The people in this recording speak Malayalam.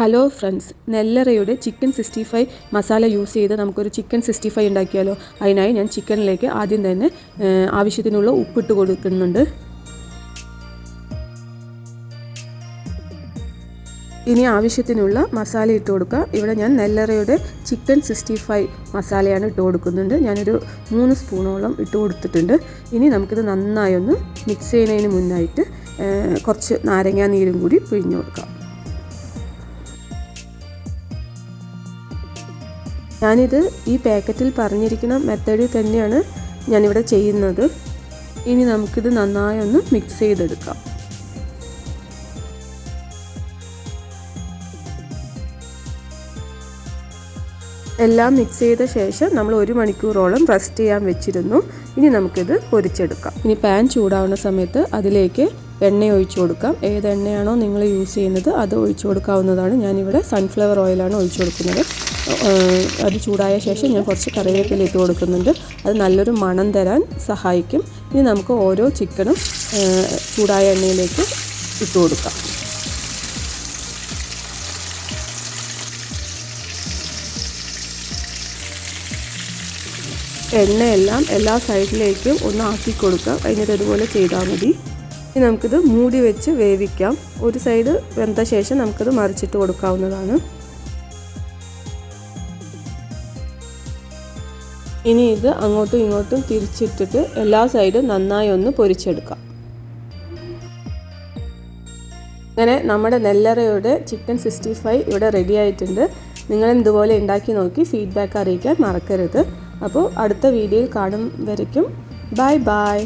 ഹലോ ഫ്രണ്ട്സ്, നെല്ലറയുടെ ചിക്കൻ 65 മസാല യൂസ് ചെയ്ത് നമുക്കൊരു ചിക്കൻ 65 ഉണ്ടാക്കിയാലോ. അതിനായി ഞാൻ ചിക്കനിലേക്ക് ആദ്യം തന്നെ ആവശ്യത്തിനുള്ള ഉപ്പിട്ട് കൊടുക്കുന്നുണ്ട്. ഇനി ആവശ്യത്തിനുള്ള മസാല ഇട്ട് കൊടുക്കുക. ഇവിടെ ഞാൻ നെല്ലറയുടെ ചിക്കൻ 65 മസാലയാണ് ഇട്ട് കൊടുക്കുന്നുണ്ട്. ഞാനൊരു 3 സ്പൂണോളം ഇട്ട് കൊടുത്തിട്ടുണ്ട്. ഇനി നമുക്കിത് നന്നായി ഒന്ന് മിക്സ് ചെയ്യുന്നതിന് മുന്നായിട്ട് കുറച്ച് നാരങ്ങാ നീരും കൂടി പിഴിഞ്ഞു കൊടുക്കാം. ഞാനിത് ഈ പാക്കറ്റിൽ പറഞ്ഞിരിക്കുന്ന മെത്തേഡിൽ തന്നെയാണ് ഞാനിവിടെ ചെയ്യുന്നത്. ഇനി നമുക്കിത് നന്നായി ഒന്ന് മിക്സ് ചെയ്തെടുക്കാം. എല്ലാം മിക്സ് ചെയ്ത ശേഷം നമ്മൾ 1 മണിക്കൂറോളം റെസ്റ്റ് ചെയ്യാൻ വെച്ചിരുന്നു. ഇനി നമുക്കിത് പൊരിച്ചെടുക്കാം. ഇനി പാൻ ചൂടാവുന്ന സമയത്ത് അതിലേക്ക് എണ്ണ ഒഴിച്ചു കൊടുക്കാം. ഏത് എണ്ണയാണോ നിങ്ങൾ യൂസ് ചെയ്യുന്നത് അത് ഒഴിച്ചു കൊടുക്കാവുന്നതാണ്. ഞാനിവിടെ സൺഫ്ലവർ ഓയിലാണ് ഒഴിച്ചു കൊടുക്കുന്നത്. അത് ചൂടായ ശേഷം ഞാൻ കുറച്ച് കറിവേപ്പില ഇട്ട് കൊടുക്കുന്നുണ്ട്. അത് നല്ലൊരു മണം തരാൻ സഹായിക്കും. ഇനി നമുക്ക് ഓരോ ചിക്കനും ചൂടായ എണ്ണയിലേക്ക് ഇട്ട് കൊടുക്കാം. എണ്ണയെല്ലാം എല്ലാ സൈഡിലേക്കും ഒന്ന് ആക്കി കൊടുക്കാം. അതിനിട്ട് ഇതുപോലെ ചെയ്താൽ മതി. ഇനി നമുക്കിത് മൂടി വെച്ച് വേവിക്കാം. ഒരു സൈഡ് വെന്ത ശേഷം നമുക്കിത് മറിച്ചിട്ട് കൊടുക്കാവുന്നതാണ്. ഇനി ഇത് അങ്ങോട്ടും ഇങ്ങോട്ടും തിരിച്ചിട്ടിട്ട് എല്ലാ സൈഡും നന്നായി ഒന്ന് പൊരിച്ചെടുക്കാം. അങ്ങനെ നമ്മുടെ നെല്ലറയുടെ ചിക്കൻ 65 ഇവിടെ റെഡി ആയിട്ടുണ്ട്. നിങ്ങൾ ഇതുപോലെ ഉണ്ടാക്കി നോക്കി ഫീഡ്ബാക്ക് അറിയിക്കാൻ മറക്കരുത്. അപ്പോൾ അടുത്ത വീഡിയോയിൽ കാണും വരയ്ക്കും ബൈ ബൈ.